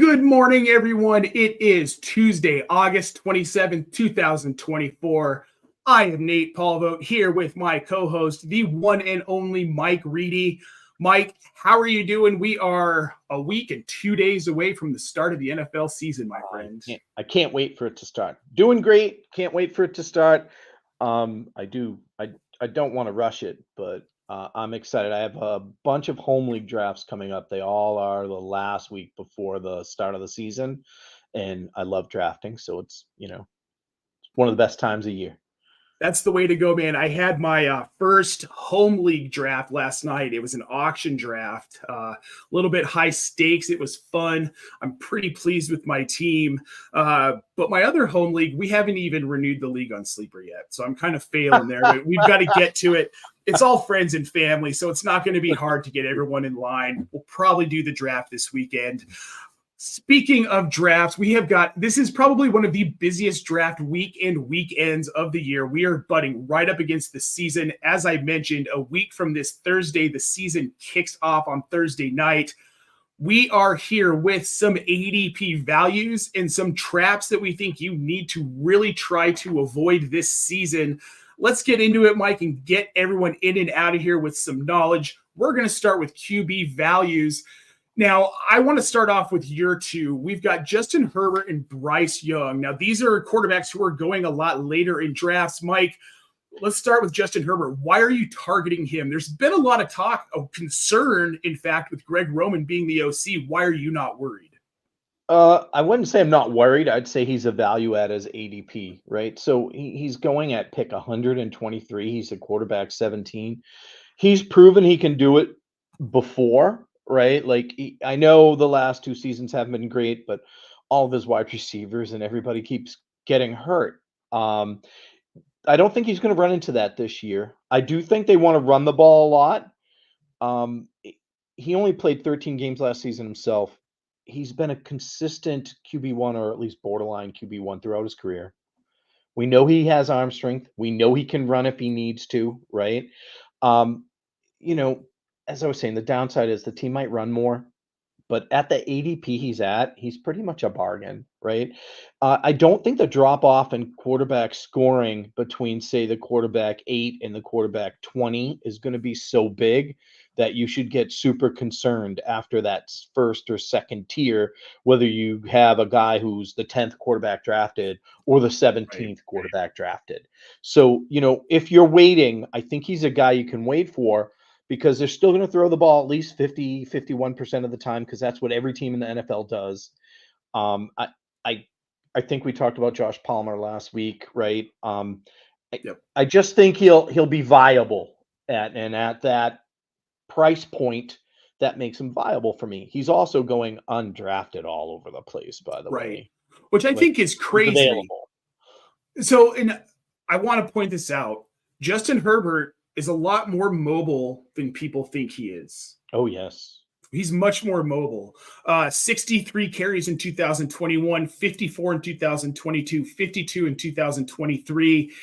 Good morning, everyone. It is Tuesday, August 27th, 2024. I am Nate Polvogt here with my co-host, the one and only Mike Reedy. Mike, how are you doing? We are a week and 2 days away from the start of the NFL season, my friend. I can't wait for it to start. Doing great. Can't wait for it to start. I don't want to rush it, but I'm excited. I have a bunch of home league drafts coming up. They all are the last week before the start of the season, and I love drafting. So it's one of the best times of year. That's the way to go, man. I had my first home league draft last night. It was an auction draft, a little bit high stakes. It was fun. I'm pretty pleased with my team. But my other home league, we haven't even renewed the league on Sleeper yet. So I'm kind of failing there. But we've got to get to it. It's all friends and family, so it's not going to be hard to get everyone in line. We'll probably do the draft this weekend. Speaking of drafts, this is probably one of the busiest draft week and weekends of the year. We are butting right up against the season. As I mentioned, a week from this Thursday, the season kicks off on Thursday night. We are here with some ADP values and some traps that we think you need to really try to avoid this season. Let's get into it, Mike, and get everyone in and out of here with some knowledge. We're going to start with QB values. Now, I want to start off with your two. We've got Justin Herbert and Bryce Young. Now, these are quarterbacks who are going a lot later in drafts. Mike, let's start with Justin Herbert. Why are you targeting him? There's been a lot of talk of concern, in fact, with Greg Roman being the OC. Why are you not worried? I wouldn't say I'm not worried. I'd say he's a value add as ADP, right? So he's going at pick 123. He's a quarterback 17. He's proven he can do it before. Right? Like, I know the last two seasons haven't been great, but all of his wide receivers and everybody keeps getting hurt. I don't think he's going to run into that this year. I do think they want to run the ball a lot. He only played 13 games last season himself. He's been a consistent QB1 or at least borderline QB1 throughout his career. We know he has arm strength. We know he can run if he needs to, right? As I was saying, the downside is the team might run more, but at the ADP he's pretty much a bargain, right? I don't think the drop off in quarterback scoring between, say, the quarterback 8 and the quarterback 20 is going to be so big that you should get super concerned after that first or second tier, whether you have a guy who's the 10th quarterback drafted or the 17th quarterback drafted. So, if you're waiting, I think he's a guy you can wait for, because they're still going to throw the ball at least 51% of the time, because that's what every team in the NFL does. I think we talked about Josh Palmer last week, right? I just think he'll be viable at that price point that makes him viable for me. He's also going undrafted all over the place, by the way. Which I think is crazy. So, and I want to point this out. Justin Herbert is a lot more mobile than people think he is. Oh, yes. He's much more mobile. 63 carries in 2021, 54 in 2022, 52 in 2023.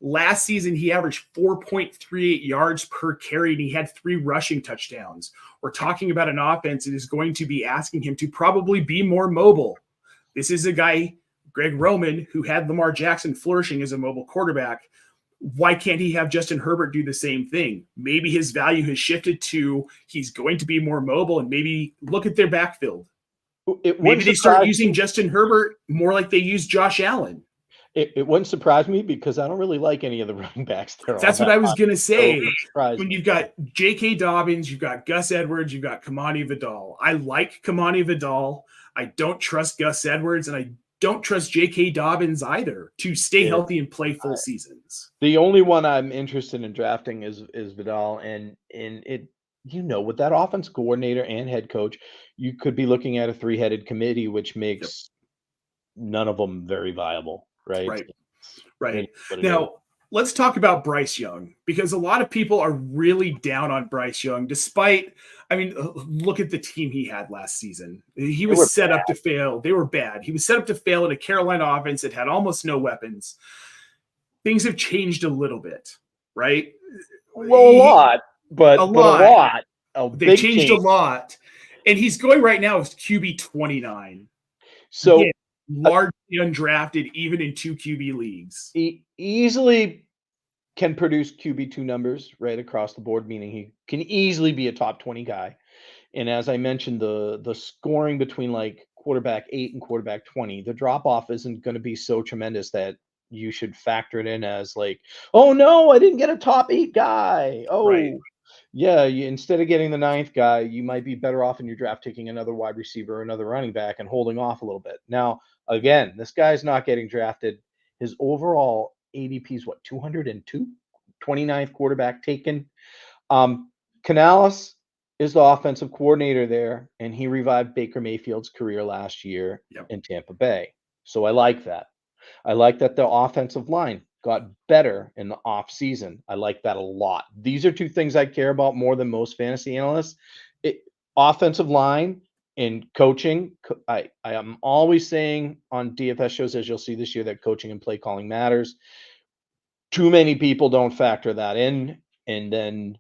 Last season, he averaged 4.38 yards per carry, and he had 3 rushing touchdowns. We're talking about an offense that is going to be asking him to probably be more mobile. This is a guy, Greg Roman, who had Lamar Jackson flourishing as a mobile quarterback. Why can't he have Justin Herbert do the same thing? Maybe his value has shifted to he's going to be more mobile, and maybe look at their backfield. Maybe they start using Justin Herbert more like they use Josh Allen. It wouldn't surprise me, because I don't really like any of the running backs there. That's what I was going to say. When you've got J.K. Dobbins, you've got Gus Edwards, you've got Kamani Vidal. I like Kamani Vidal. I don't trust Gus Edwards, and I don't trust J.K. Dobbins either to stay healthy and play full seasons. The only one I'm interested in drafting is Vidal, and it, with that offense coordinator and head coach, you could be looking at a 3-headed committee, which makes none of them very viable, right? Right. Now, let's talk about Bryce Young, because a lot of people are really down on Bryce Young, look at the team he had last season. He was set up to fail. They were bad. He was set up to fail in a Carolina offense that had almost no weapons. Things have changed a little bit, right? Well, a lot. They changed a lot. And he's going right now as QB 29. So Again, largely undrafted, even in 2 QB leagues. he easily can produce QB2 numbers right across the board, meaning he can easily be a top 20 guy. And as I mentioned, the scoring between like quarterback 8 and quarterback 20, the drop off isn't going to be so tremendous that you should factor it in as like, oh no, I didn't get a top 8 guy. Oh, Right. yeah. Instead of getting the 9th guy, you might be better off in your draft taking another wide receiver, another running back, and holding off a little bit. Now, again, this guy's not getting drafted. His overall ADP is what, 202? 29th quarterback taken. Canales is the offensive coordinator there, and he revived Baker Mayfield's career last year in Tampa Bay. So I like that. I like that the offensive line got better in the off season. I like that a lot. These are 2 things I care about more than most fantasy analysts. Offensive line and coaching. I am always saying on DFS shows, as you'll see this year, that coaching and play calling matters. Too many people don't factor that in, and then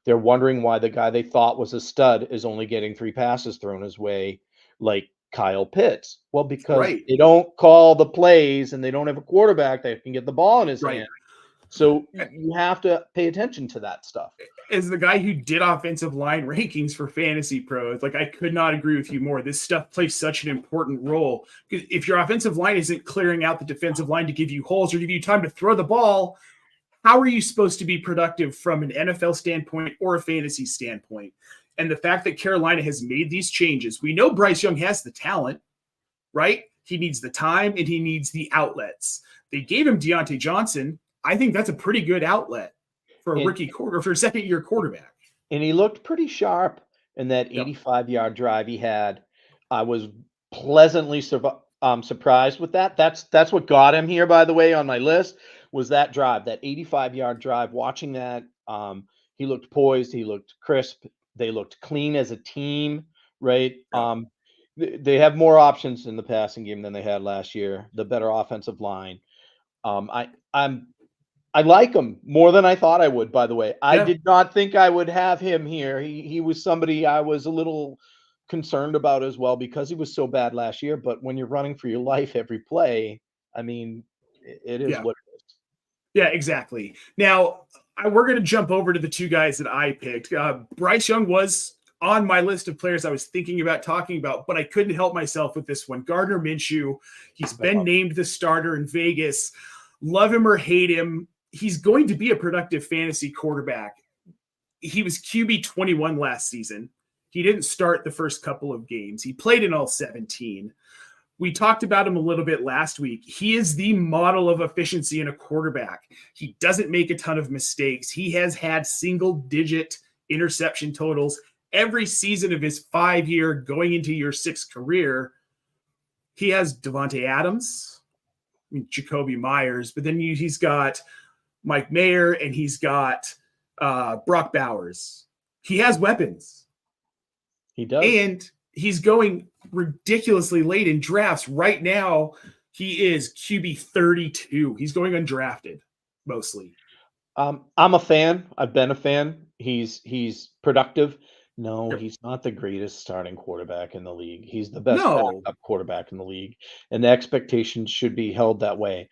they're wondering why the guy they thought was a stud is only getting 3 passes thrown his way, like Kyle Pitts. Well, because they don't call the plays and they don't have a quarterback that can get the ball in his hand. So you have to pay attention to that stuff. As the guy who did offensive line rankings for Fantasy Pros, like I could not agree with you more. This stuff plays such an important role. Because if your offensive line isn't clearing out the defensive line to give you holes or give you time to throw the ball, how are you supposed to be productive from an NFL standpoint or a fantasy standpoint? And the fact that Carolina has made these changes, we know Bryce Young has the talent, right? He needs the time and he needs the outlets. They gave him Deontay Johnson. I think that's a pretty good outlet for a rookie quarter, for a second-year quarterback. And he looked pretty sharp in that 85-yard drive he had. I was pleasantly surprised with that. That's what got him here, by the way, on my list, was that drive, that 85-yard drive. Watching that, he looked poised. He looked crisp. They looked clean as a team, right? They have more options in the passing game than they had last year. The better offensive line. I like him more than I thought I would, by the way. I did not think I would have him here. He was somebody I was a little concerned about as well because he was so bad last year. But when you're running for your life every play, I mean, it is what it is. Yeah, exactly. Now, we're going to jump over to the 2 guys that I picked. Bryce Young was on my list of players I was thinking about talking about, but I couldn't help myself with this one. Gardner Minshew, he's been named the starter in Vegas. Love him or hate him, he's going to be a productive fantasy quarterback. He was QB 21 last season. He didn't start the first couple of games. He played in all 17. We talked about him a little bit last week. He is the model of efficiency in a quarterback. He doesn't make a ton of mistakes. He has had single-digit interception totals every season of his 5-year going into year 6 career. He has Davante Adams, Jacoby Myers, but then he's got Mike Mayer, and he's got Brock Bowers. He has weapons. He does. And he's going ridiculously late in drafts. Right now, he is QB 32. He's going undrafted, mostly. I'm a fan. I've been a fan. He's productive. No, he's not the greatest starting quarterback in the league. He's the best backup quarterback in the league. And the expectations should be held that way.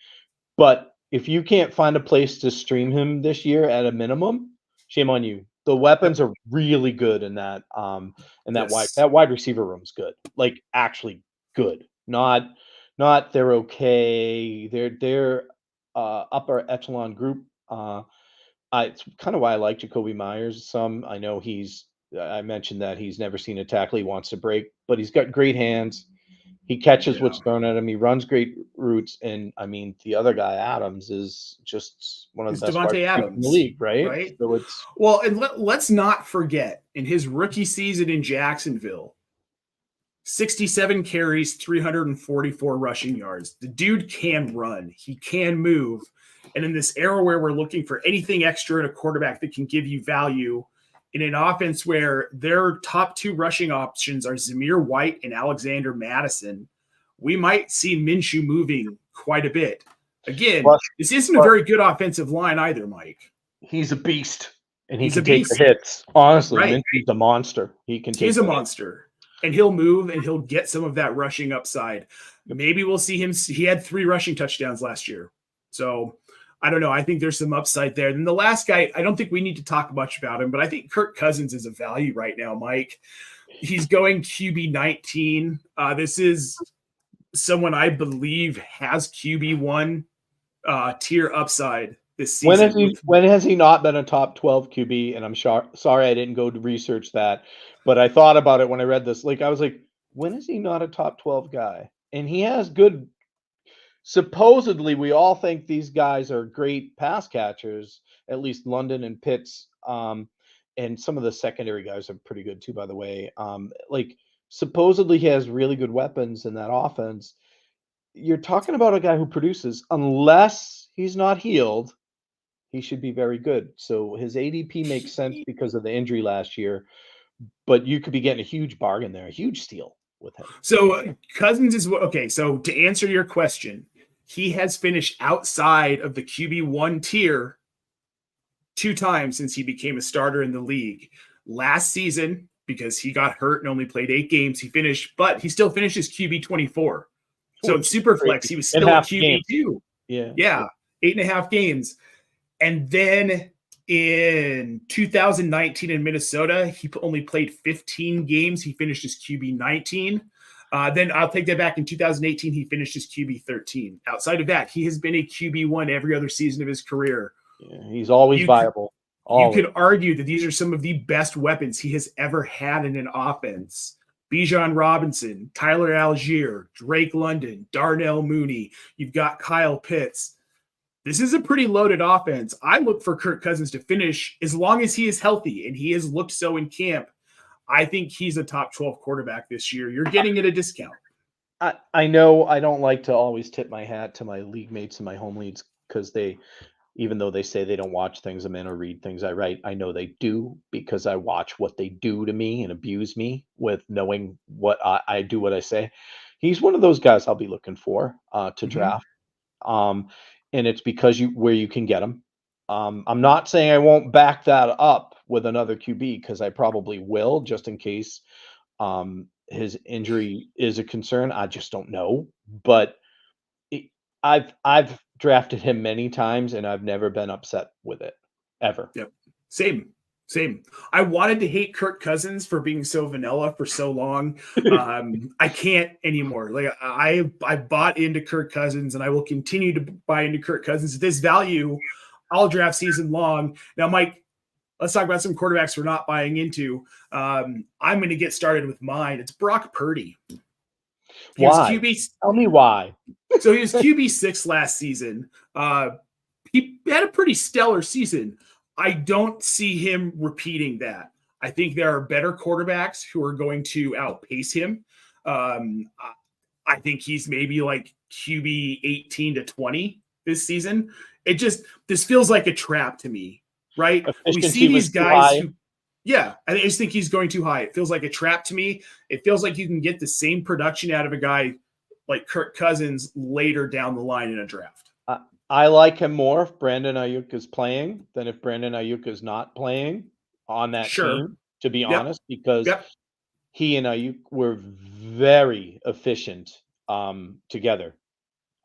But if you can't find a place to stream him this year at a minimum, shame on you. The weapons are really good in that wide receiver room's good. Like actually good. Not they're okay. They're upper echelon group. It's kind of why I like Jacoby Myers some. I know I mentioned that he's never seen a tackle he wants to break, but he's got great hands. He catches what's thrown at him. He runs great routes. And I mean, the other guy, Adams, is just one of the best Davante Adams in the league, right? So let's not forget in his rookie season in Jacksonville, 67 carries, 344 rushing yards. The dude can run. He can move. And in this era where we're looking for anything extra in a quarterback that can give you value, in an offense where their top 2 rushing options are Zamir White and Alexander Madison, we might see Minshew moving quite a bit. Again, this isn't a very good offensive line either, Mike. He's a beast. And he He's a can take the beast. hits. Honestly, Right. Minshew's a monster. He can take He's a the hits. monster. And he'll move and he'll get some of that rushing upside. Maybe we'll see him. He had 3 rushing touchdowns last year. So I don't know. I think there's some upside there. Then the last guy, I don't think we need to talk much about him, but I think Kirk Cousins is a value right now, Mike. He's going QB 19. This is someone I believe has QB1 tier upside this season. When has he not been a top 12 QB? And I'm sorry I didn't go to research that, but I thought about it when I read this. Like I was like, when is he not a top 12 guy? And he has good. Supposedly, we all think these guys are great pass catchers. At least London and Pitts, and some of the secondary guys are pretty good too. By the way, like supposedly he has really good weapons in that offense. You're talking about a guy who produces, unless he's not healed. He should be very good. So his ADP makes sense because of the injury last year, but you could be getting a huge bargain there, a huge steal with him. So Cousins is okay. So to answer your question, he has finished outside of the QB1 tier 2 times since he became a starter in the league. Last season, because he got hurt and only played 8 games, but he still finishes QB 24. So in Superflex, he was still at QB 2. Yeah, 8.5 games. And then in 2019 in Minnesota, he only played 15 games. He finished as QB 19. Then I'll take that back. In 2018, he finished as QB 13. Outside of that, he has been a QB1 every other season of his career. Yeah, he's always viable. You could argue that these are some of the best weapons he has ever had in an offense. Bijan Robinson, Tyler Algier, Drake London, Darnell Mooney. You've got Kyle Pitts. This is a pretty loaded offense. I look for Kirk Cousins to finish as long as he is healthy, and he has looked so in camp. I think he's a top 12 quarterback this year. You're getting at a discount. I know I don't like to always tip my hat to my league mates and my home leads because even though they say they don't watch things I'm in or read things I write, I know they do because I watch what they do to me and abuse me with knowing what I do, what I say. He's one of those guys I'll be looking for to draft. And it's because where you can get him. I'm not saying I won't back that up with another QB because I probably will just in case his injury is a concern. I just don't know. But I've drafted him many times and I've never been upset with it ever. Yep. Same. I wanted to hate Kirk Cousins for being so vanilla for so long. I can't anymore. Like I bought into Kirk Cousins and I will continue to buy into Kirk Cousins. This value all draft season long. Now, Mike, let's talk about some quarterbacks we're not buying into. I'm going to get started with mine. It's Brock Purdy. Why? Tell me why. So he was QB6 last season. He had a pretty stellar season. I don't see him repeating that. I think there are better quarterbacks who are going to outpace him. I think he's maybe like QB 18 to 20 this season. This feels like a trap to me, right? We see these guys I just think he's going too high. It feels like a trap to me. It feels like you can get the same production out of a guy like Kirk Cousins later down the line in a draft. I like him more if Brandon Ayuk is playing than if Brandon Ayuk is not playing on that team, to be honest, because he and Ayuk were very efficient together.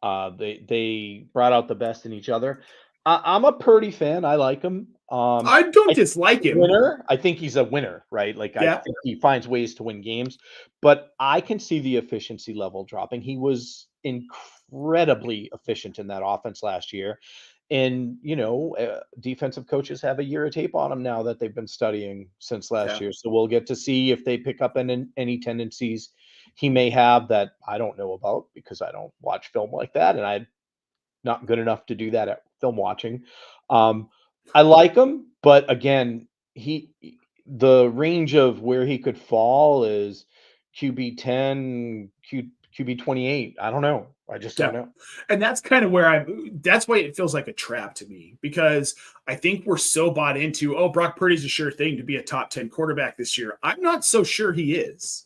They brought out the best in each other. I'm a Purdy fan. I like him. I don't dislike him. I think he's a winner, right? Like I think he finds ways to win games, but I can see the efficiency level dropping. He was incredibly efficient in that offense last year. And, defensive coaches have a year of tape on him now that they've been studying since last year. So we'll get to see if they pick up any tendencies he may have that I don't know about because I don't watch film like that. And I'm not good enough to do that at film watching. I like him, but again, the range of where he could fall is QB 10, QB 28. I don't know. I just don't know. And that's kind of where that's why it feels like a trap to me, because I think we're so bought into, Brock Purdy's a sure thing to be a top 10 quarterback this year. I'm not so sure he is.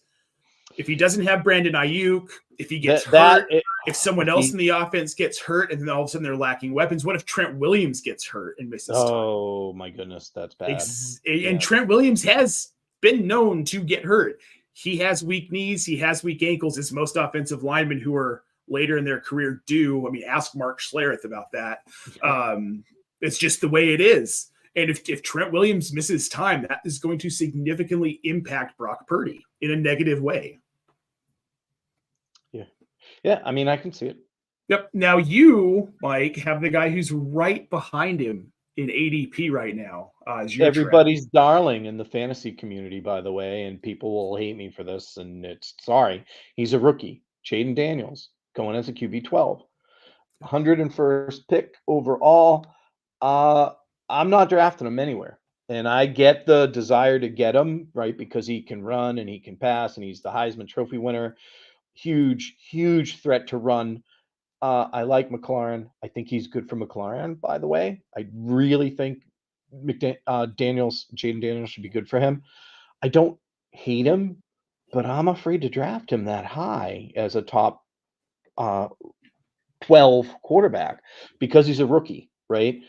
If he doesn't have Brandon Ayuk, if he gets hurt, if someone else in the offense gets hurt, and then all of a sudden they're lacking weapons, what if Trent Williams gets hurt and misses time? Oh my goodness, that's bad. And Trent Williams has been known to get hurt. He has weak knees, he has weak ankles, as most offensive linemen who are later in their career do. I mean, ask Mark Schlereth about that. It's just the way it is. And if Trent Williams misses time, that is going to significantly impact Brock Purdy in a negative way. Yeah, I mean, I can see it. Yep. Now you, Mike, have the guy who's right behind him in ADP right now. Everybody's darling in the fantasy community, by the way, and people will hate me for this, and it's sorry. He's a rookie, Jayden Daniels, going as a QB 12, 101st pick overall. I'm not drafting him anywhere, and I get the desire to get him, right, because he can run and he can pass, and he's the Heisman Trophy winner. Huge threat to run. I like McLaurin. I think he's good for McLaurin, by the way. I really think Jayden Daniels should be good for him. I don't hate him, but I'm afraid to draft him that high as a top 12 quarterback because he's a rookie, right?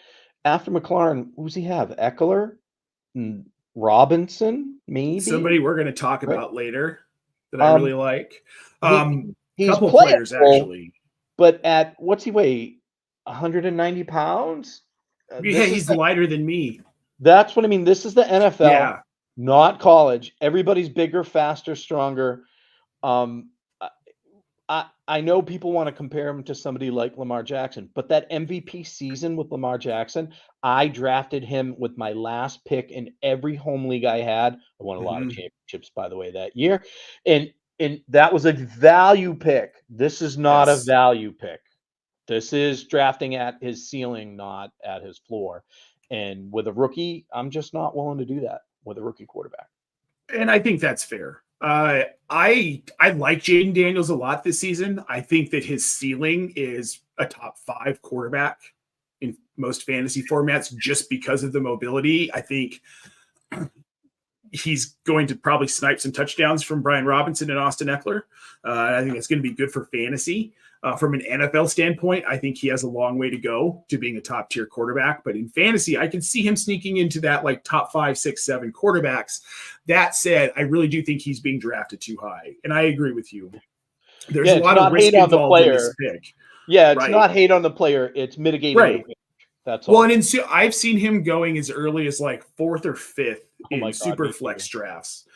After McLaurin, who does he have? Eckler? Robinson, maybe? Somebody we're going to talk about later that I really like. He's couple players actually, but at what's he weigh? 190 pounds. Yeah, he's lighter than me. That's what I mean. This is the NFL, not college. Everybody's bigger, faster, stronger. I know people want to compare him to somebody like Lamar Jackson, but that MVP season with Lamar Jackson, I drafted him with my last pick in every home league I had. I won a lot of championships, by the way, that year. And that was a value pick. This is not a value pick. This is drafting at his ceiling, not at his floor. And with a rookie, I'm just not willing to do that with a rookie quarterback. And I think that's fair. I like Jayden Daniels a lot this season. I think that his ceiling is a top 5 quarterback in most fantasy formats just because of the mobility. I think he's going to probably snipe some touchdowns from Brian Robinson and Austin Eckler. I think that's going to be good for fantasy. From an NFL standpoint, I think he has a long way to go to being a top tier quarterback. But in fantasy, I can see him sneaking into that like top 5, 6, 7 quarterbacks. That said, I really do think he's being drafted too high. And I agree with you. There's a lot of risk involved in this pick. Yeah, it's not hate on the player. It's mitigating the risk. That's all. Well, and I've seen him going as early as like 4th or 5th in super flex drafts.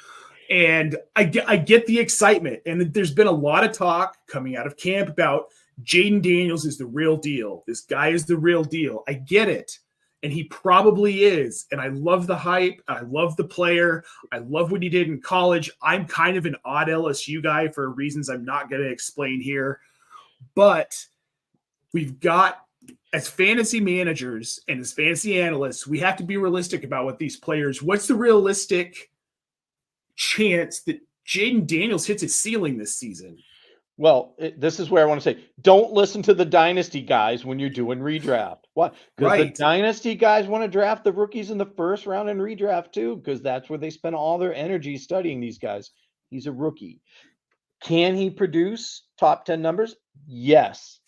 And I get the excitement. And there's been a lot of talk coming out of camp about Jayden Daniels is the real deal. This guy is the real deal. I get it. And he probably is. And I love the hype. I love the player. I love what he did in college. I'm kind of an odd LSU guy for reasons I'm not going to explain here. But we've got, as fantasy managers and as fantasy analysts, we have to be realistic about what these players, what's the realistic chance that Jayden Daniels hits his ceiling this season? Well, this is where I want to say, don't listen to the dynasty guys when you're doing redraft. What? Because the dynasty guys want to draft the rookies in the first round and redraft too, because that's where they spend all their energy studying these guys. He's a rookie. Can he produce top 10 numbers? Yes.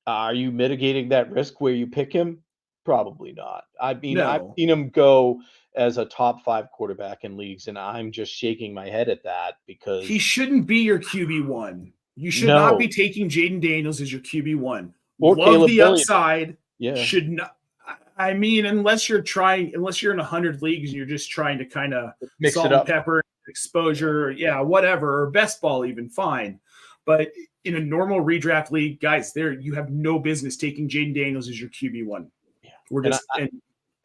Are you mitigating that risk where you pick him? Probably not. I mean, I've seen him go as a top 5 quarterback in leagues, and I'm just shaking my head at that because he shouldn't be your QB1. You should not be taking Jayden Daniels as your QB1. Or love Caleb the Williams. Upside. Yeah. Should not. I mean, unless you're in 100 leagues and you're just trying to kind of mix salt it up, and pepper, exposure, whatever, or best ball even, fine. But in a normal redraft league, guys, you have no business taking Jayden Daniels as your QB1. Yeah. We're just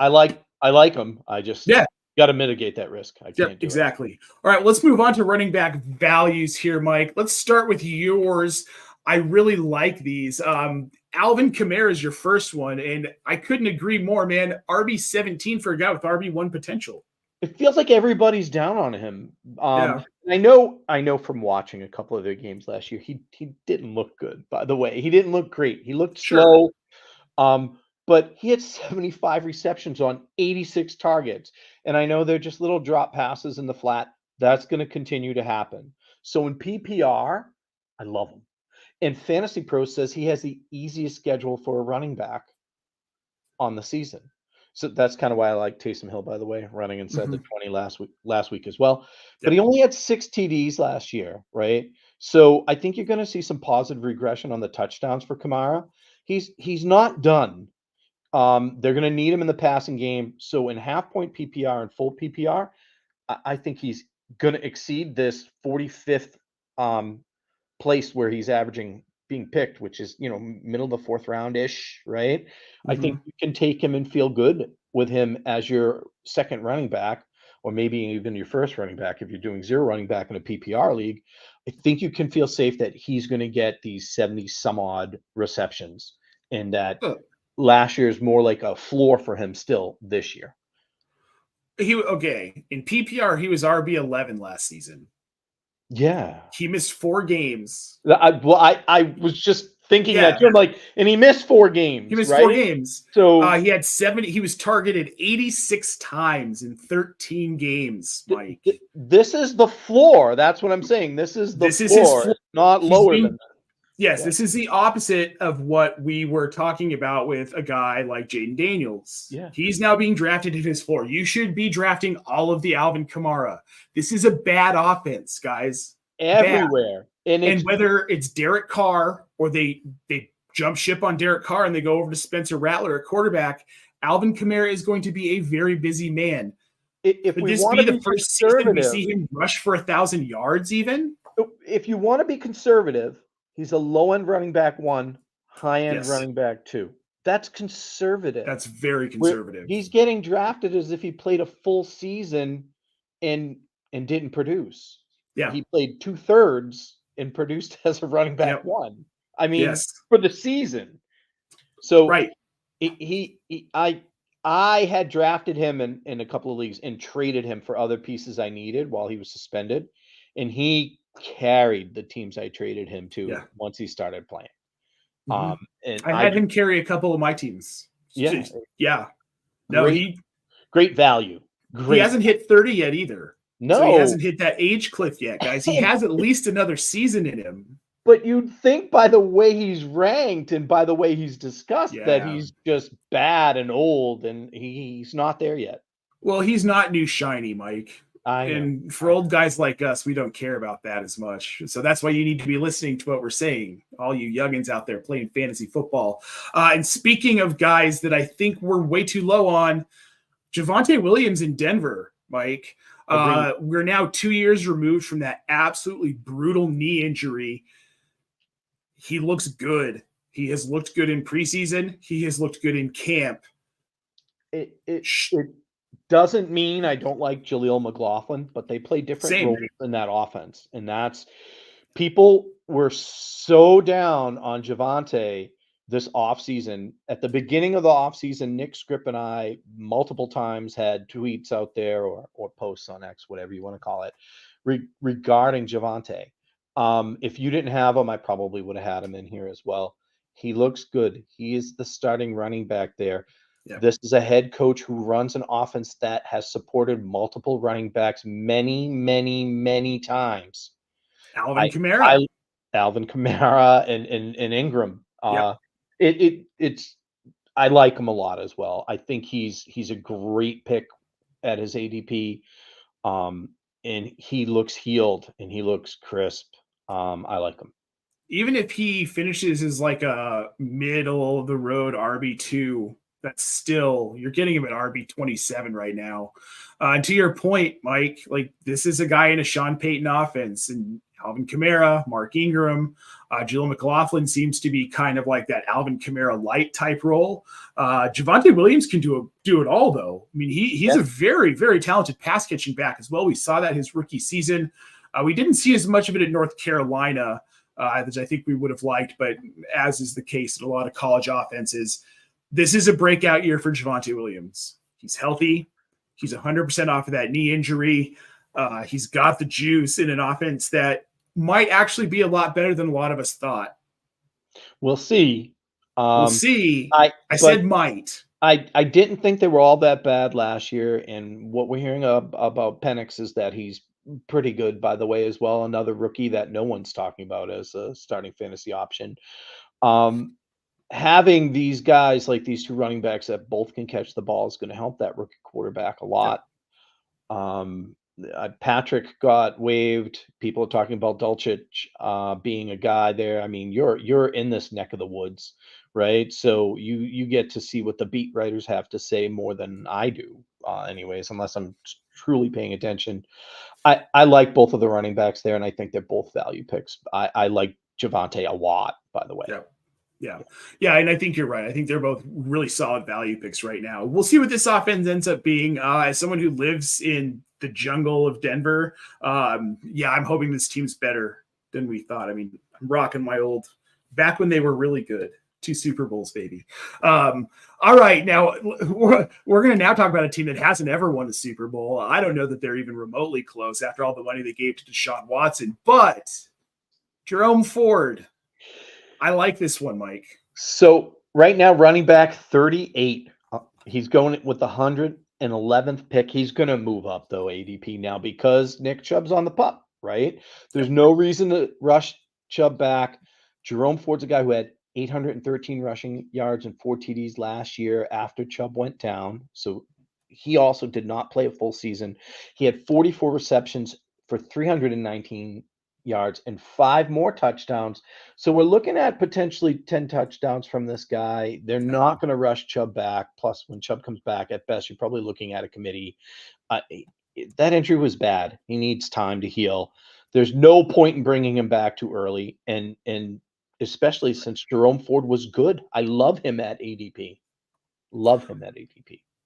I like him. I just got to mitigate that risk. I can't do exactly. All right, let's move on to running back values here, Mike. Let's start with yours. I really like these. Alvin Kamara is your first one, and I couldn't agree more, man. RB17 for a guy with RB1 potential. It feels like everybody's down on him. I know from watching a couple of their games last year, he didn't look good, by the way. He didn't look great. He looked slow. But he had 75 receptions on 86 targets. And I know they're just little drop passes in the flat. That's going to continue to happen. So in PPR, I love him. And Fantasy Pro says he has the easiest schedule for a running back on the season. So that's kind of why I like Taysom Hill, by the way, running inside the 20 last week as well. But he only had 6 TDs last year, right? So I think you're going to see some positive regression on the touchdowns for Kamara. He's not done. They're going to need him in the passing game. So in half point PPR and full PPR, I think he's going to exceed this 45th place where he's averaging being picked, which is, middle of the 4th round-ish, right? I think you can take him and feel good with him as your second running back, or maybe even your first running back if you're doing 0 running back in a PPR league. I think you can feel safe that he's going to get these 70 some odd receptions, and that last year is more like a floor for him still this year. In PPR, he was RB11 last season. Yeah. He missed 4 games. I was just thinking that too. I'm like, and he missed 4 games. He missed right? 4 games. So he had 70. He was targeted 86 times in 13 games, Mike. This is the floor. That's what I'm saying. This is his floor, not lower than that. Yes, this is the opposite of what we were talking about with a guy like Jayden Daniels. Yeah. He's now being drafted at his floor. You should be drafting all of the Alvin Kamara. This is a bad offense, guys. Everywhere. Bad. And whether it's Derek Carr or they jump ship on Derek Carr and they go over to Spencer Rattler at quarterback, Alvin Kamara is going to be a very busy man. If Could we this want be to the be first season we conservative, see him rush for 1,000 yards even? if you want to be conservative, he's a low-end running back 1, high-end running back 2. That's conservative. That's very conservative. He's getting drafted as if he played a full season and didn't produce. Yeah. He played 2/3 and produced as a running back 1. I mean, for the season. So I had drafted him in a couple of leagues and traded him for other pieces I needed while he was suspended. And he carried the teams I traded him to once he started playing. And I had him carry a couple of my teams. Yeah. No, great value. He hasn't hit 30 yet either. No. So he hasn't hit that age cliff yet, guys. He has at least another season in him. But you'd think by the way he's ranked and by the way he's discussed that he's just bad and old, and he's not there yet. Well, he's not new shiny, Mike. And for old guys like us, we don't care about that as much. So that's why you need to be listening to what we're saying, all you youngins out there playing fantasy football. And speaking of guys that I think we're way too low on, Javonte Williams in Denver, Mike. We're now 2 years removed from that absolutely brutal knee injury. He looks good. He has looked good in preseason. He has looked good in camp. It doesn't mean I don't like Jaleel McLaughlin, but they play different roles in that offense. And that's people were so down on Javonte this offseason. At the beginning of the offseason, Nick Scripp and I multiple times had tweets out there or posts on X, whatever you want to call it, regarding Javonte. If you didn't have him, I probably would have had him in here as well. He looks good. He is the starting running back there. Yeah. This is a head coach who runs an offense that has supported multiple running backs many, many, many times. Alvin Kamara and Ingram. It's I like him a lot as well. I think he's a great pick at his ADP. And he looks healed and he looks crisp. I like him. Even if he finishes as like a middle of the road RB2, that's still, you're getting him at RB27 right now. And to your point, Mike, like this is a guy in a Sean Payton offense, and Alvin Kamara, Mark Ingram, Jaleel McLaughlin seems to be kind of like that Alvin Kamara light type role. Javonte Williams can do it all, though. I mean, he's a very, very talented pass catching back as well. We saw that his rookie season. We didn't see as much of it at North Carolina as I think we would have liked, but as is the case in a lot of college offenses, this is a breakout year for Javonte Williams. He's healthy. He's 100% off of that knee injury. He's got the juice in an offense that might actually be a lot better than a lot of us thought. We'll see. We'll see. I said might. I didn't think they were all that bad last year, and what we're hearing about Penix is that he's pretty good, by the way, as well. Another rookie that no one's talking about as a starting fantasy option. Having these guys like these two running backs that both can catch the ball is going to help that rookie quarterback a lot. Patrick got waived. People are talking about Dulcich being a guy there. I mean, you're in this neck of the woods, right? So you get to see what the beat writers have to say more than I do, anyways, unless I'm truly paying attention. I like both of the running backs there, and I think they're both value picks. I like Javonte a lot, by the way. Yeah, and I think you're right. I think they're both really solid value picks right now. We'll see what this offense ends up being. As someone who lives in the jungle of Denver, I'm hoping this team's better than we thought. I mean, I'm rocking my old back when they were really good. 2 Super Bowls, baby. All right, now we're going to now talk about a team that hasn't ever won a Super Bowl. I don't know that they're even remotely close after all the money they gave to Deshaun Watson, but Jerome Ford. I like this one, Mike. So right now, running back 38. He's going with the 111th pick. He's going to move up, though, ADP now because Nick Chubb's on the pup, right? There's no reason to rush Chubb back. Jerome Ford's a guy who had 813 rushing yards and 4 TDs last year after Chubb went down. So he also did not play a full season. He had 44 receptions for 319 yards and 5 more touchdowns. So we're looking at potentially 10 touchdowns from this guy. They're not going to rush Chubb back. Plus, when Chubb comes back, at best, you're probably looking at a committee. That injury was bad. He needs time to heal. There's no point in bringing him back too early, and especially since Jerome Ford was good. I love him at ADP.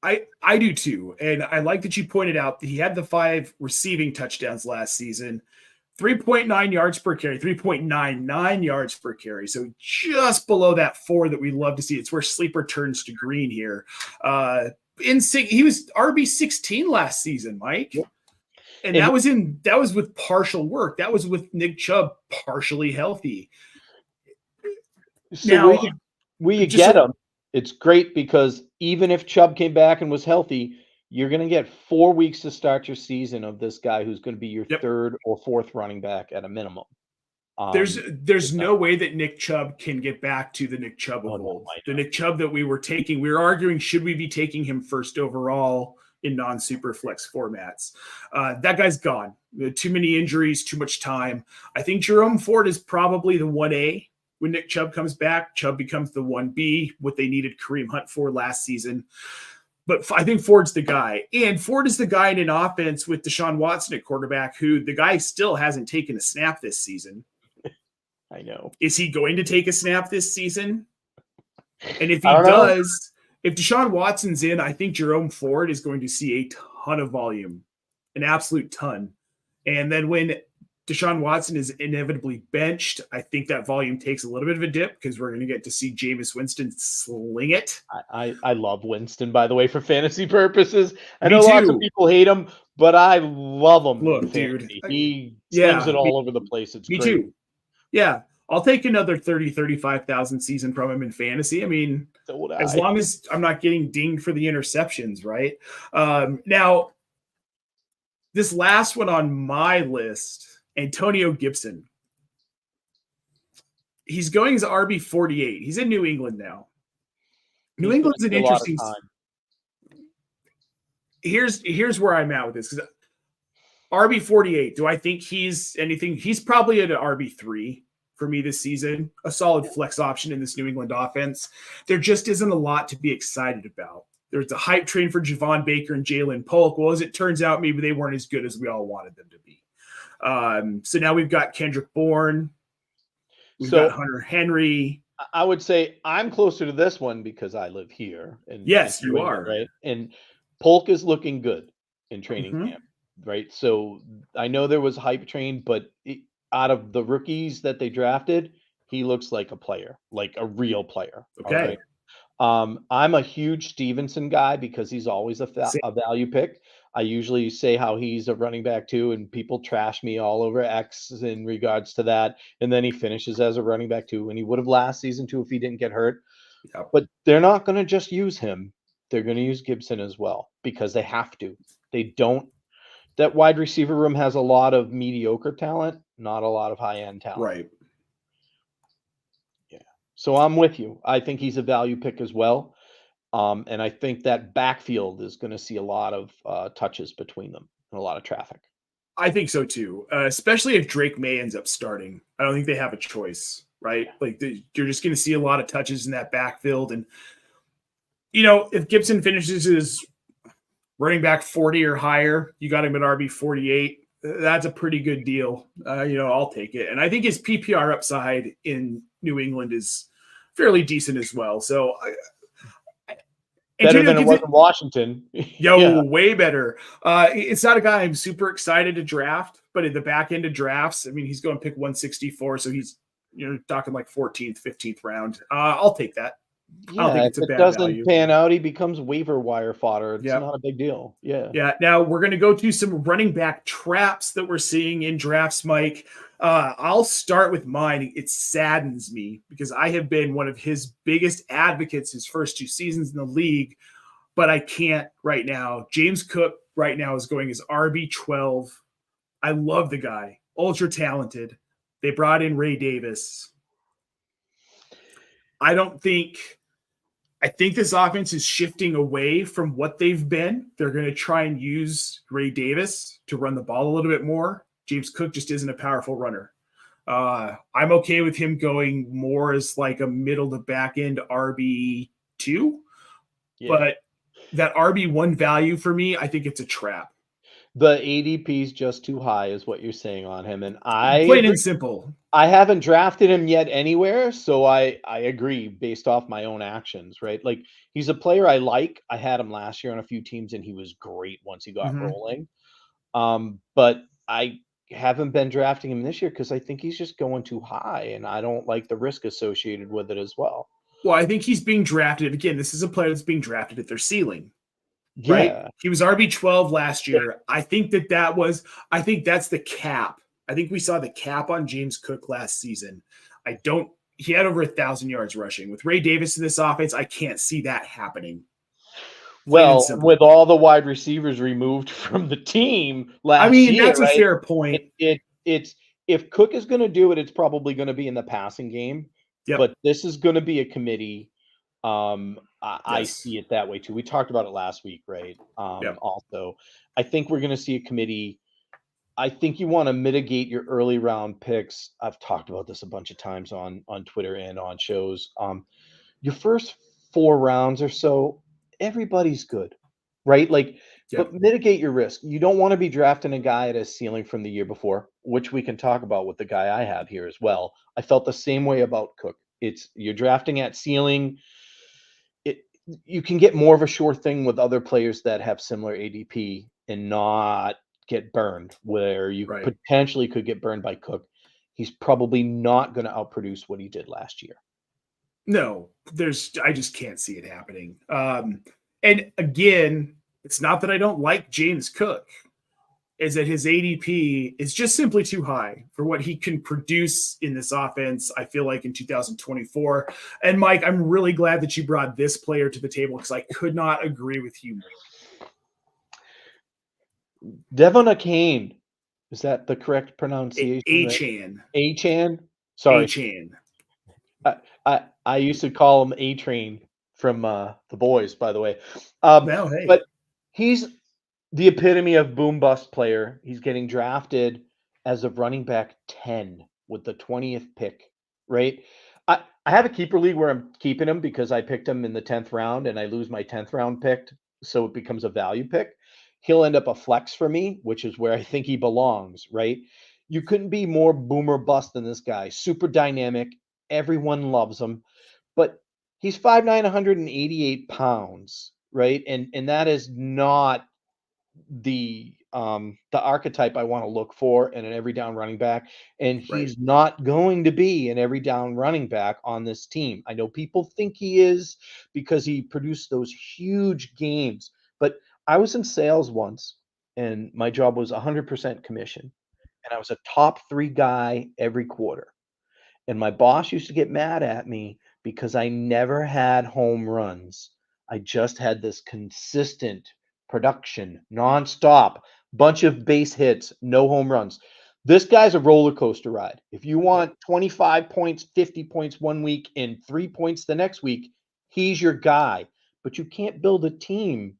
I do too. And I like that you pointed out that he had the 5 receiving touchdowns last season. 3.9 yards per carry, 3.99 yards per carry. So just below that 4 that we love to see. It's where sleeper turns to green here. He was RB 16 last season, Mike. Yep. And that was with partial work. That was with Nick Chubb partially healthy. So now, where you get him, it's great because even if Chubb came back and was healthy, you're going to get 4 weeks to start your season of this guy who's going to be your 3rd or 4th running back at a minimum. There's no way that Nick Chubb can get back to the Nick Chubb of old. The Nick Chubb that we were taking, we were arguing, should we be taking him first overall in non-super flex formats? That guy's gone. Too many injuries, too much time. I think Jerome Ford is probably the 1A. When Nick Chubb comes back, Chubb becomes the 1B, what they needed Kareem Hunt for last season. But I think Ford's the guy. And Ford is the guy in an offense with Deshaun Watson at quarterback, who the guy still hasn't taken a snap this season. I know. Is he going to take a snap this season? And if he does, if Deshaun Watson's in, I think Jerome Ford is going to see a ton of volume, an absolute ton. And then when Deshaun Watson is inevitably benched, I think that volume takes a little bit of a dip because we're going to get to see Jameis Winston sling it. I love Winston, by the way, for fantasy purposes. I know lots of people hate him, but I love him. Look, dude. He slings it all over the place. It's me great. Too. Yeah. I'll take another 35,000 season from him in fantasy. I mean, as long as I'm not getting dinged for the interceptions, right? Now, this last one on my list, Antonio Gibson. He's going as RB 48. He's in New England now. New England's an interesting. Here's where I'm at with this, because RB 48. Do I think he's anything? He's probably at an RB 3 for me this season. A solid flex option in this New England offense. There just isn't a lot to be excited about. There's a hype train for Javon Baker and Jalen Polk. Well, as it turns out, maybe they weren't as good as we all wanted them to be. So now we've got Kendrick Bourne. We've got Hunter Henry. I would say I'm closer to this one because I live here. And yes, you are. Right. And Polk is looking good in training camp. Right. So I know there was hype train, but out of the rookies that they drafted, he looks like a player, like a real player. Okay. Right? I'm a huge Stevenson guy because he's always a value pick. I usually say how he's a running back too, and people trash me all over X in regards to that. And then he finishes as a running back too, and he would have last season too if he didn't get hurt. Yep. But they're not going to just use him. They're going to use Gibson as well because they have to. They don't that wide receiver room has a lot of mediocre talent, not a lot of high-end talent. Right. Yeah. So I'm with you. I think he's a value pick as well. And I think that backfield is going to see a lot of touches between them and a lot of traffic. I think so too, especially if Drake May ends up starting. I don't think they have a choice, right? Like you're just going to see a lot of touches in that backfield. And, if Gibson finishes his running back 40 or higher, you got him at RB 48. That's a pretty good deal. I'll take it. And I think his PPR upside in New England is fairly decent as well. So better than it was in Washington. Yeah. Way better. It's not a guy I'm super excited to draft, but at the back end of drafts, I mean, he's going to pick 164. So he's, talking like 14th, 15th round. I'll take that. Yeah, I don't think it's a bad doesn't value. Pan out, he becomes waiver wire fodder. It's not a big deal. Yeah. Yeah. Now we're going to go to some running back traps that we're seeing in drafts, Mike. I'll start with mine. It saddens me because I have been one of his biggest advocates his first 2 seasons in the league, but I can't right now. James Cook right now is going as RB12. I love the guy. Ultra talented. They brought in Ray Davis. I think this offense is shifting away from what they've been. They're going to try and use Ray Davis to run the ball a little bit more. James Cook just isn't a powerful runner. I'm okay with him going more as like a middle to back end RB2, but that RB1 value for me, I think it's a trap. The ADP is just too high, is what you're saying on him, and plain and simple. I haven't drafted him yet anywhere, so I agree based off my own actions, right? Like he's a player I like. I had him last year on a few teams, and he was great once he got rolling. But I haven't been drafting him this year because I think he's just going too high, and I don't like the risk associated with it as well. Well, I think he's being drafted again. This is a player that's being drafted at their ceiling. Right? He was RB12 last year. I think that's the cap. I think we saw the cap on James Cook last season. He had over 1,000 yards rushing. With Ray Davis in this offense, I can't see that happening. Well, with all the wide receivers removed from the team last year, that's a fair point. It's if Cook is going to do it, it's probably going to be in the passing game. Yep. But this is going to be a committee. I see it that way too. We talked about it last week, right? Also, I think we're going to see a committee. I think you want to mitigate your early round picks. I've talked about this a bunch of times on Twitter and on shows. Your first 4 rounds or so, everybody's good, right? Like, but mitigate your risk. You don't want to be drafting a guy at a ceiling from the year before, which we can talk about with the guy I have here as well. I felt the same way about Cook. You're drafting at ceiling. You can get more of a sure thing with other players that have similar ADP and not get burned, where you potentially could get burned by Cook. He's probably not going to outproduce what he did last year. No, I just can't see it happening. And again, it's not that I don't like James Cook, is that his ADP is just simply too high for what he can produce in this offense, I feel like, in 2024. And Mike, I'm really glad that you brought this player to the table because I could not agree with you more. Devon Achane. Is that the correct pronunciation? Achane. Achane? Sorry. Achane. I used to call him A-Train from The Boys, by the way. Hey. But he's the epitome of boom bust player. He's getting drafted as a running back 10 with the 20th pick, right? I have a keeper league where I'm keeping him because I picked him in the 10th round and I lose my 10th round pick, so it becomes a value pick. He'll end up a flex for me, which is where I think he belongs, right? You couldn't be more boomer bust than this guy. Super dynamic. Everyone loves him. But he's 5'9", 188 pounds, right? And that is not the archetype I want to look for in an every down running back, and he's not going to be an every down running back on this team. I know people think he is because he produced those huge games, but I was in sales once and my job was 100% commission, and I was a top 3 guy every quarter, and my boss used to get mad at me because I never had home runs. I just had this consistent production nonstop, bunch of base hits, no home runs. This guy's a roller coaster ride. If you want 25 points, 50 points one week, and 3 points the next week, he's your guy. But you can't build a team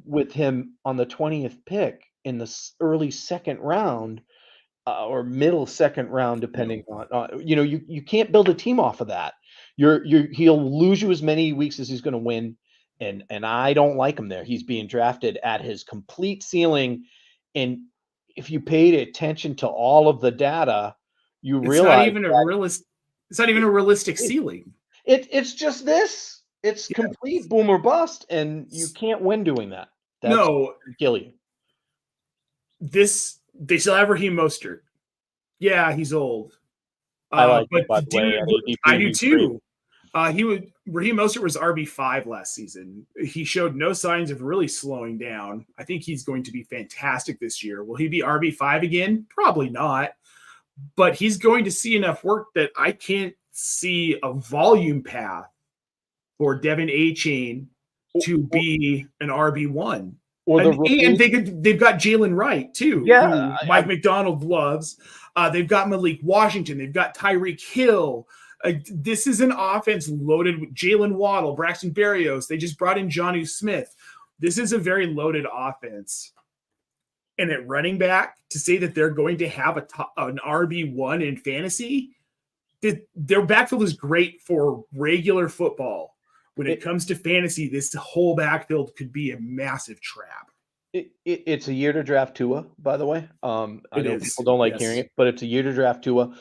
with him on the 20th pick in the early second round or middle second round, depending on you can't build a team off of that. He'll lose you as many weeks as he's going to win, and I don't like him there. He's being drafted at his complete ceiling, and if you paid attention to all of the data, you It's realize not even a realistic. It's not even a realistic ceiling. It's just this. It's complete boom or bust, and you can't win doing that. That's kill you. They still have Raheem Mostert. Yeah, he's old. I like but him, by the way. I do too. Raheem Mostert was RB5 last season. He showed no signs of really slowing down. I think he's going to be fantastic this year. Will he be RB5 again? Probably not. But he's going to see enough work that I can't see a volume path for Devon Achane to be an RB1. And they've got Jalen Wright too, who Mike McDonald loves. They've got Malik Washington. They've got Tyreek Hill. This is an offense loaded with Jalen Waddle, Braxton Berrios. They just brought in Jonnu Smith. This is a very loaded offense. And at running back, to say that they're going to have an RB1 in fantasy, their backfield is great for regular football. When it comes to fantasy, this whole backfield could be a massive trap. It's a year to draft Tua, by the way. I know people don't like hearing it, but it's a year to draft Tua.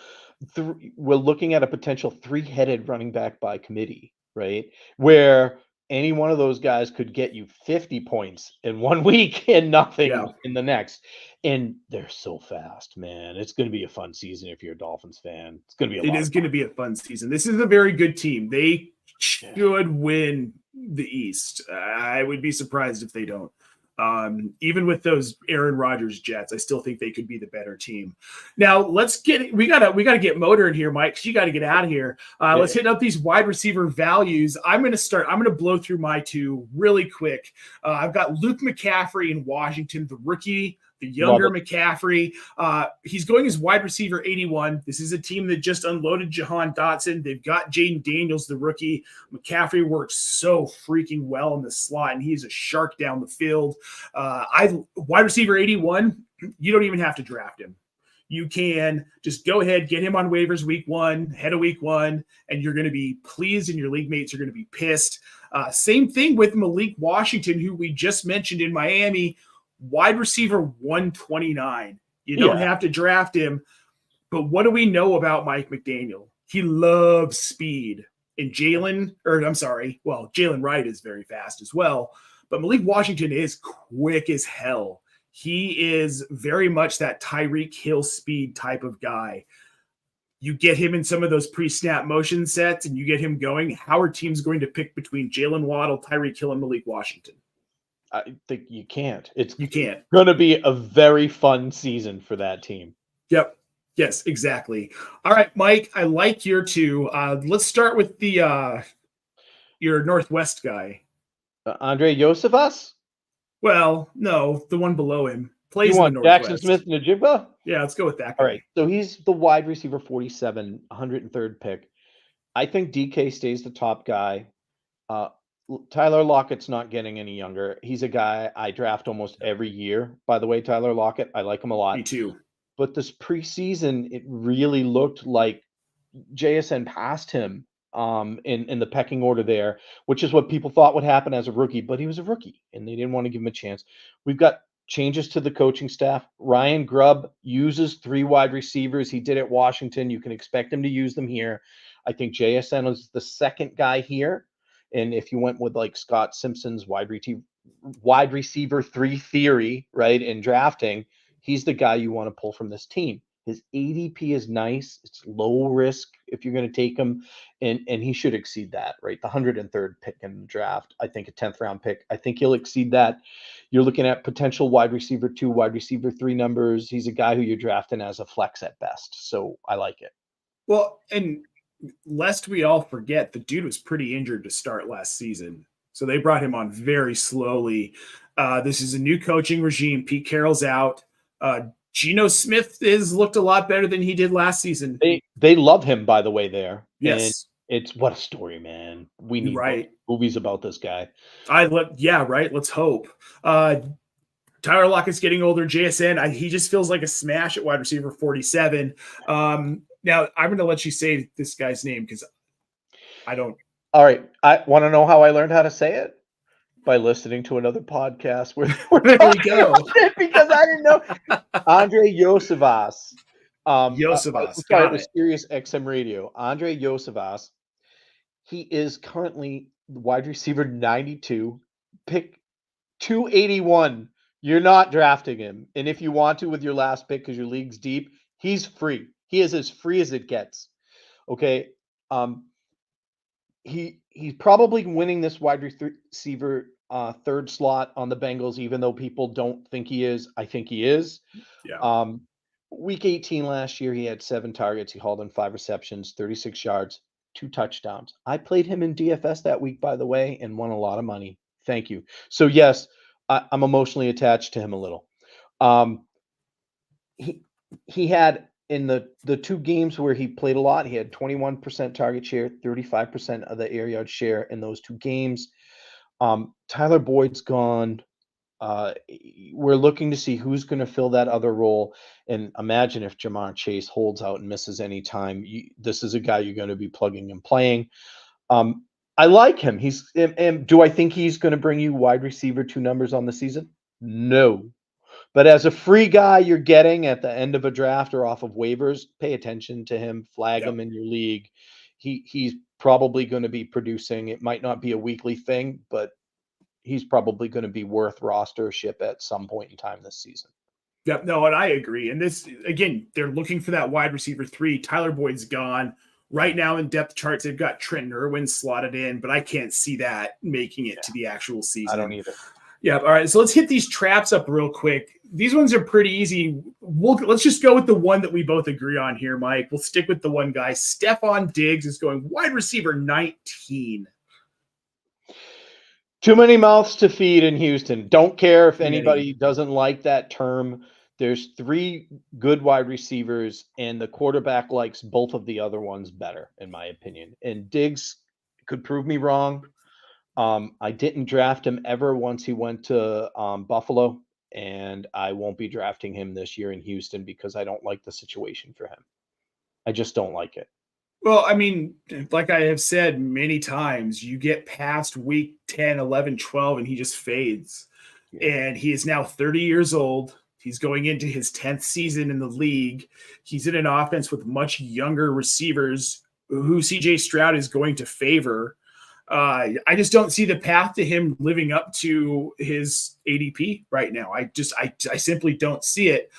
We're looking at a potential 3-headed running back by committee, right? Where any one of those guys could get you 50 points in 1 week and nothing in the next. And they're so fast, man. It's going to be a fun season if you're a Dolphins fan. It's going to be It is going to be a fun season. This is a very good team. They should win the East. I would be surprised if they don't. Even with those Aaron Rodgers Jets, I still think they could be the better team. Now we gotta get Motor in here, Mike, because you got to get out of here. Let's hit up these wide receiver values. I'm going to blow through my two really quick. I've got Luke McCaffrey in Washington, the rookie, the younger McCaffrey. He's going as wide receiver 81. This is a team that just unloaded Jahan Dotson. They've got Jayden Daniels, the rookie. McCaffrey works so freaking well in the slot, and he's a shark down the field. Wide receiver 81, you don't even have to draft him. You can just go ahead, get him on waivers week 1, head of week 1, and you're going to be pleased, and your league mates are going to be pissed. Same thing with Malik Washington, who we just mentioned in Miami. Wide receiver 129. You don't have to draft him. But what do we know about Mike McDaniel? He loves speed. And Jalen Wright is very fast as well. But Malik Washington is quick as hell. He is very much that Tyreek Hill speed type of guy. You get him in some of those pre-snap motion sets and you get him going. How are teams going to pick between Jalen Waddle, Tyreek Hill, and Malik Washington? I think you can't. You can't. Going to be a very fun season for that team. Yep. Yes, exactly. All right, Mike, I like your two. Let's start with your Northwest guy. Andei Iosivas? Well, no, the one below him. Plays you want in the Northwest. Jaxon Smith-Njigba? Yeah, let's go with that guy. All right, so he's the wide receiver 47, 103rd pick. I think DK stays the top guy. Tyler Lockett's not getting any younger. He's a guy I draft almost every year. By the way, Tyler Lockett, I like him a lot. Me too. But this preseason, it really looked like JSN passed him in the pecking order there, which is what people thought would happen as a rookie. But he was a rookie, and they didn't want to give him a chance. We've got changes to the coaching staff. Ryan Grubb uses 3 wide receivers. He did at Washington. You can expect him to use them here. I think JSN is the second guy here. And if you went with like Scott Simpson's wide receiver 3 theory, right, in drafting, he's the guy you want to pull from this team. His ADP is nice. It's low risk if you're going to take him, and he should exceed that, right? The 103rd pick in the draft, I think a 10th round pick. I think he'll exceed that. You're looking at potential wide receiver 2, wide receiver 3 numbers. He's a guy who you're drafting as a flex at best, so I like it. Well, and lest we all forget, the dude was pretty injured to start last season. So they brought him on very slowly. This is a new coaching regime. Pete Carroll's out. Geno Smith has looked a lot better than he did last season. They love him, by the way, there. Yes. And it's what a story, man. We need movies about this guy. Right. Let's hope. Tyler Lockett's getting older. JSN, he just feels like a smash at wide receiver 47. Now, I'm going to let you say this guy's name because I don't. All right. I want to know how I learned how to say it? By listening to another podcast where there we go. Because I didn't know. Andei Iosivas. Iosivas. Sorry, it was Sirius XM Radio. Andei Iosivas. He is currently wide receiver 92, pick 281. You're not drafting him. And if you want to with your last pick because your league's deep, he's free. He is as free as it gets. Okay. He's probably winning this wide receiver third slot on the Bengals, even though people don't think he is. I think he is. Yeah. Week 18 last year, he had 7 targets. He hauled in 5 receptions, 36 yards, 2 touchdowns. I played him in DFS that week, by the way, and won a lot of money. Thank you. So yes, I'm emotionally attached to him a little. He had in the 2 games where he played a lot, he had 21% target share, 35% of the air yard share in those 2 games. Tyler Boyd's gone. We're looking to see who's going to fill that other role. And imagine if Jamar Chase holds out and misses any time. This is a guy you're going to be plugging and playing. I like him. And do I think he's going to bring you wide receiver 2 numbers on the season? No. But as a free guy you're getting at the end of a draft or off of waivers, pay attention to him, flag him in your league. He's probably going to be producing. It might not be a weekly thing, but he's probably going to be worth rostership at some point in time this season. Yep. No, and I agree. And this, again, they're looking for that wide receiver 3. Tyler Boyd's gone. Right now in depth charts, they've got Trenton Irwin slotted in, but I can't see that making it to the actual season. I don't either. Yeah. All right. So let's hit these traps up real quick. These ones are pretty easy. Let's just go with the one that we both agree on here, Mike. We'll stick with the one guy. Stefon Diggs is going wide receiver 19. Too many mouths to feed in Houston. Don't care if anybody doesn't like that term. There's 3 good wide receivers, and the quarterback likes both of the other ones better, in my opinion. And Diggs could prove me wrong. I didn't draft him ever once he went to Buffalo, and I won't be drafting him this year in Houston because I don't like the situation for him. I just don't like it. Well, I mean, like I have said many times, you get past week 10, 11, 12, and he just fades. Yeah. And he is now 30 years old. He's going into his 10th season in the league. He's in an offense with much younger receivers who CJ Stroud is going to favor. I just don't see the path to him living up to his ADP right now. I simply don't see it.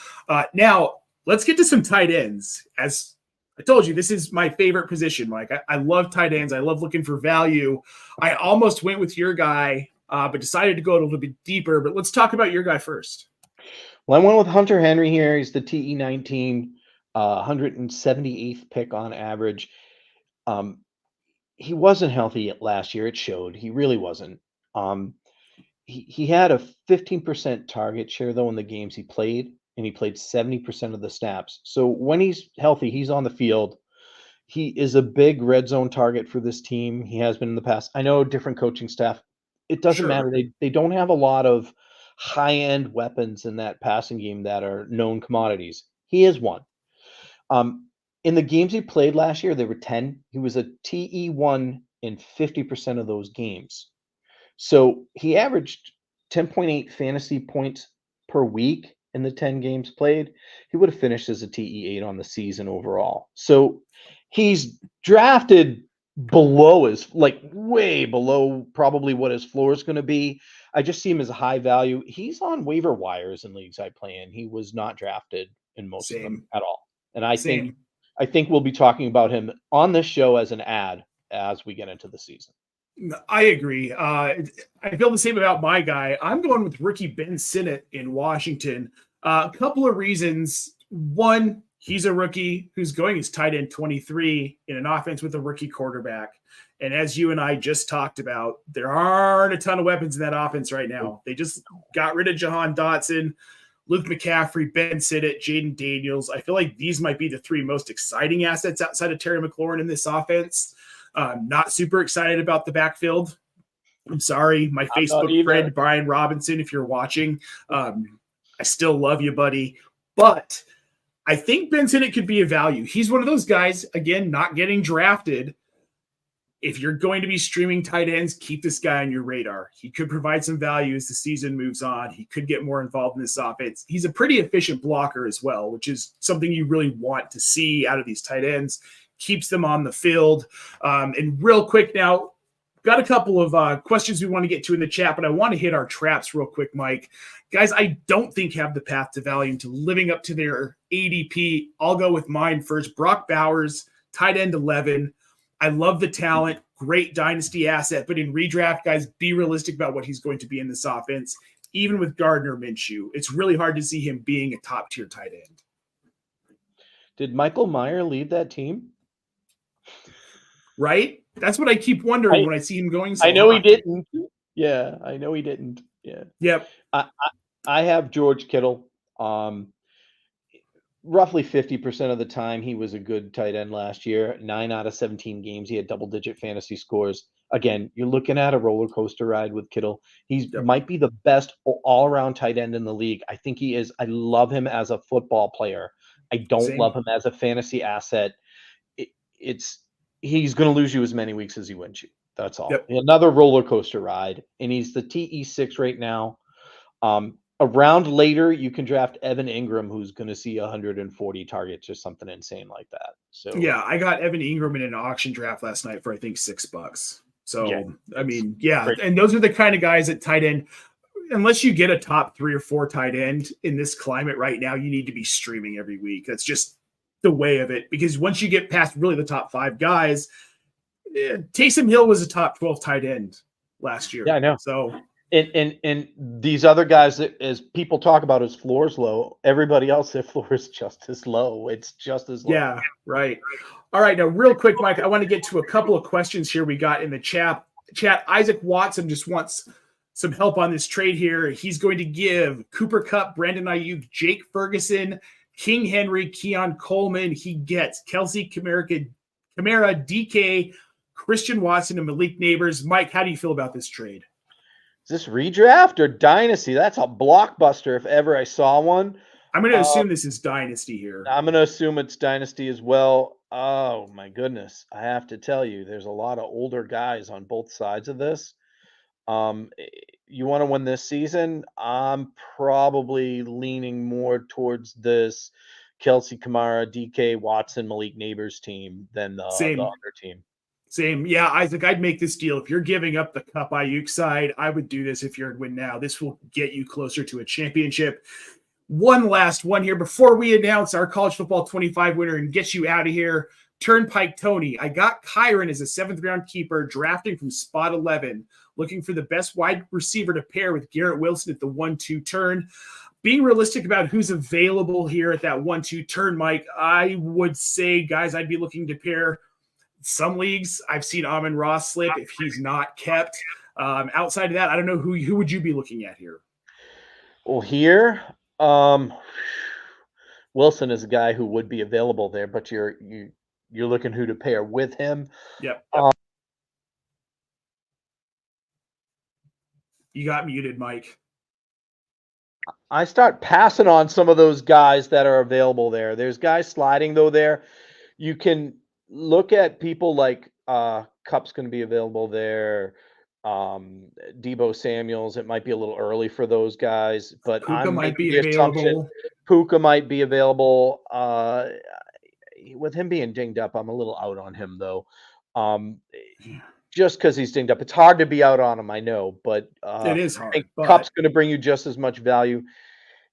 Now, let's get to some tight ends. As I told you, this is my favorite position, Mike. I love tight ends. I love looking for value. I almost went with your guy, but decided to go a little bit deeper. But let's talk about your guy first. Well, I went with Hunter Henry here. He's the TE19, 178th pick on average. He wasn't healthy last year. It showed. He really wasn't. He had a 15% target share, though, in the games he played, and he played 70% of the snaps. So when he's healthy, he's on the field. He is a big red zone target for this team. He has been in the past. I know different coaching staff. It doesn't matter. They don't have a lot of high-end weapons in that passing game that are known commodities. He is one. In the games he played last year, there were 10. He was a TE1 in 50% of those games. So he averaged 10.8 fantasy points per week in the 10 games played. He would have finished as a TE8 on the season overall. So he's drafted below way below probably what his floor is going to be. I just see him as a high value. He's on waiver wires in leagues I play in. He was not drafted in most of them at all. And I think we'll be talking about him on this show as an ad as we get into the season. I agree. I feel the same about my guy. I'm going with rookie Ben Sinnott in Washington. A couple of reasons. One, He's a rookie who's going as tight end 23 in an offense with a rookie quarterback. And as you and I just talked about, there aren't a ton of weapons in that offense right now. They just got rid of Jahan Dotson, Luke McCaffrey, Ben Sinnott, Jayden Daniels. I feel like these might be the three most exciting assets outside of Terry McLaurin in this offense. Not super excited about the backfield. I'm sorry, my Facebook friend, Brian Robinson, if you're watching, I still love you, buddy. But I think Ben Sinnott could be a value. He's one of those guys, again, not getting drafted. If you're going to be streaming tight ends, keep this guy on your radar. He could provide some value as the season moves on. He could get more involved in this offense. He's a pretty efficient blocker as well, which is something you really want to see out of these tight ends. Keeps them on the field. And real quick now, got a couple of questions we want to get to in the chat, but I want to hit our traps real quick, Mike. Guys, I don't think have the path to value to living up to their ADP. I'll go with mine first. Brock Bowers, tight end 11. I love the talent, great dynasty asset, but in redraft, guys, be realistic about what he's going to be in this offense. Even with Gardner Minshew, it's really hard to see him being a top-tier tight end. Did Michael Mayer lead that team? Right? That's what I keep wondering when I see him going. I know he didn't. Yeah, I know he didn't. Yeah. Yep. I have George Kittle. Roughly 50% of the time, he was a good tight end last year. 9 out of 17 games, he had double-digit fantasy scores. Again, you're looking at a roller coaster ride with Kittle. He might be the best all-around tight end in the league. I think he is. I love him as a football player. I don't love him as a fantasy asset. He's going to lose you as many weeks as he wins you. That's all. Yep. Another roller coaster ride, and he's the TE6 right now. A round later, you can draft Evan Ingram, who's going to see 140 targets or something insane like that. So yeah, I got Evan Ingram in an auction draft last night for I think $6. So yeah, I mean, yeah, and those are the kind of guys at tight end. Unless you get a top 3 or 4 tight end in this climate right now, you need to be streaming every week. That's just the way of it. Because once you get past really the top 5 guys, Taysom Hill was a top 12 tight end last year. Yeah, I know. So. And these other guys, as people talk about his floor's low, everybody else, their floor is just as low. It's just as low. Yeah, right. All right, now real quick, Mike, I want to get to a couple of questions here we got in the chat. Isaac Watson just wants some help on this trade here. He's going to give Cooper Kupp, Brandon Ayuk, Jake Ferguson, King Henry, Keon Coleman. He gets Kelsey Kamara, DK, Christian Watson, and Malik Neighbors. Mike, how do you feel about this trade? Is this redraft or dynasty? That's a blockbuster if ever I saw one. I'm going to assume this is dynasty here. I'm going to assume it's dynasty as well. Oh, my goodness. I have to tell you, there's a lot of older guys on both sides of this. You want to win this season? I'm probably leaning more towards this Kelsey Kamara, DK Watson, Malik Neighbors team than the other team. Same. Yeah, Isaac, I'd make this deal. If you're giving up the Kupp Ayuk side, I would do this if you're in win now. This will get you closer to a championship. One last one here before we announce our college football 25 winner and get you out of here. Turnpike Tony. I got Kyron as a 7th round keeper, drafting from spot 11, looking for the best wide receiver to pair with Garrett Wilson at the 1-2 turn. Being realistic about who's available here at that 1-2 turn, Mike, I would say, guys, I'd be looking to pair some leagues. I've seen Amon-Ra slip if he's not kept. Outside of that, I don't know who would you be looking at here? Well, here, Wilson is a guy who would be available there, but you're looking who to pair with him. Yep. You got muted, Mike. I start passing on some of those guys that are available there. There's guys sliding though there. You can look at people like Kupp's going to be available there. Deebo Samuels, it might be a little early for those guys, but Puka might be available. Puka might be available. With him being dinged up, I'm a little out on him though. Just because he's dinged up, it's hard to be out on him. I know, but it is hard. I think Kupp's going to bring you just as much value.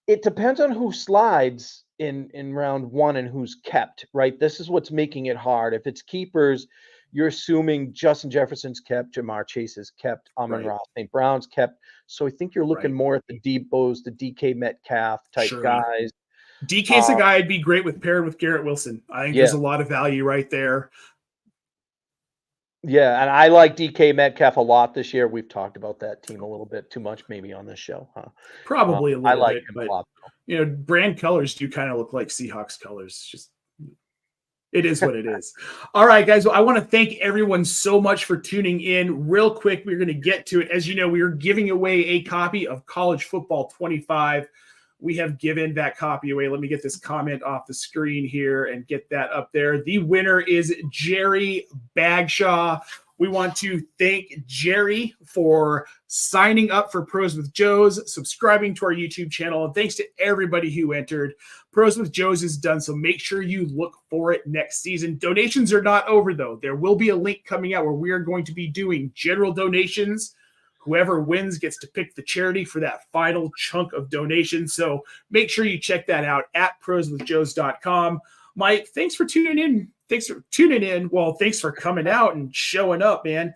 It depends on who slides in round 1 and who's kept, right? This is what's making it hard. If it's keepers, you're assuming Justin Jefferson's kept, Jamar Chase is kept, Amon-Ra St. Brown's kept. So I think you're looking more at the Deebos, the DK Metcalf type guys. DK's a guy I'd be great with paired with Garrett Wilson. I think there's a lot of value right there. Yeah, and I like DK Metcalf a lot this year. We've talked about that team a little bit too much maybe on this show, huh? Probably a little I like bit, him but a lot. brand colors do kind of look like Seahawks colors. Just it is what it is. All right, guys. Well, I want to thank everyone so much for tuning in. Real quick, we're going to get to it. As you know, we are giving away a copy of College Football 25. We have given that copy away. Let me get this comment off the screen here and get that up there. The winner is Jerry Bagshaw. We want to thank Jerry for signing up for Pros with Joe's, subscribing to our YouTube channel, and thanks to everybody who entered. Pros with Joe's is done, so make sure you look for it next season. Donations are not over, though. There will be a link coming out where we are going to be doing general donations. Whoever wins gets to pick the charity for that final chunk of donations. So make sure you check that out at proswithjoes.com. Mike, thanks for tuning in. Well, thanks for coming out and showing up, man.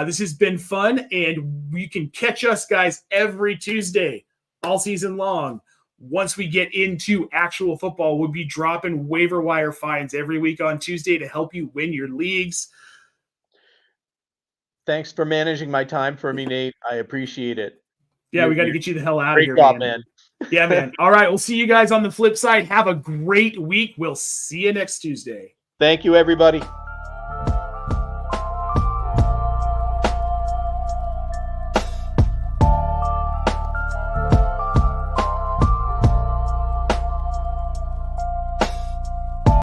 This has been fun, and you can catch us, guys, every Tuesday, all season long. Once we get into actual football, we'll be dropping waiver wire finds every week on Tuesday to help you win your leagues. Thanks for managing my time for me, Nate. I appreciate it. Yeah, we got to get you the hell out of here, great job, man. Yeah, man. All right, we'll see you guys on the flip side. Have a great week. We'll see you next Tuesday. Thank you, everybody.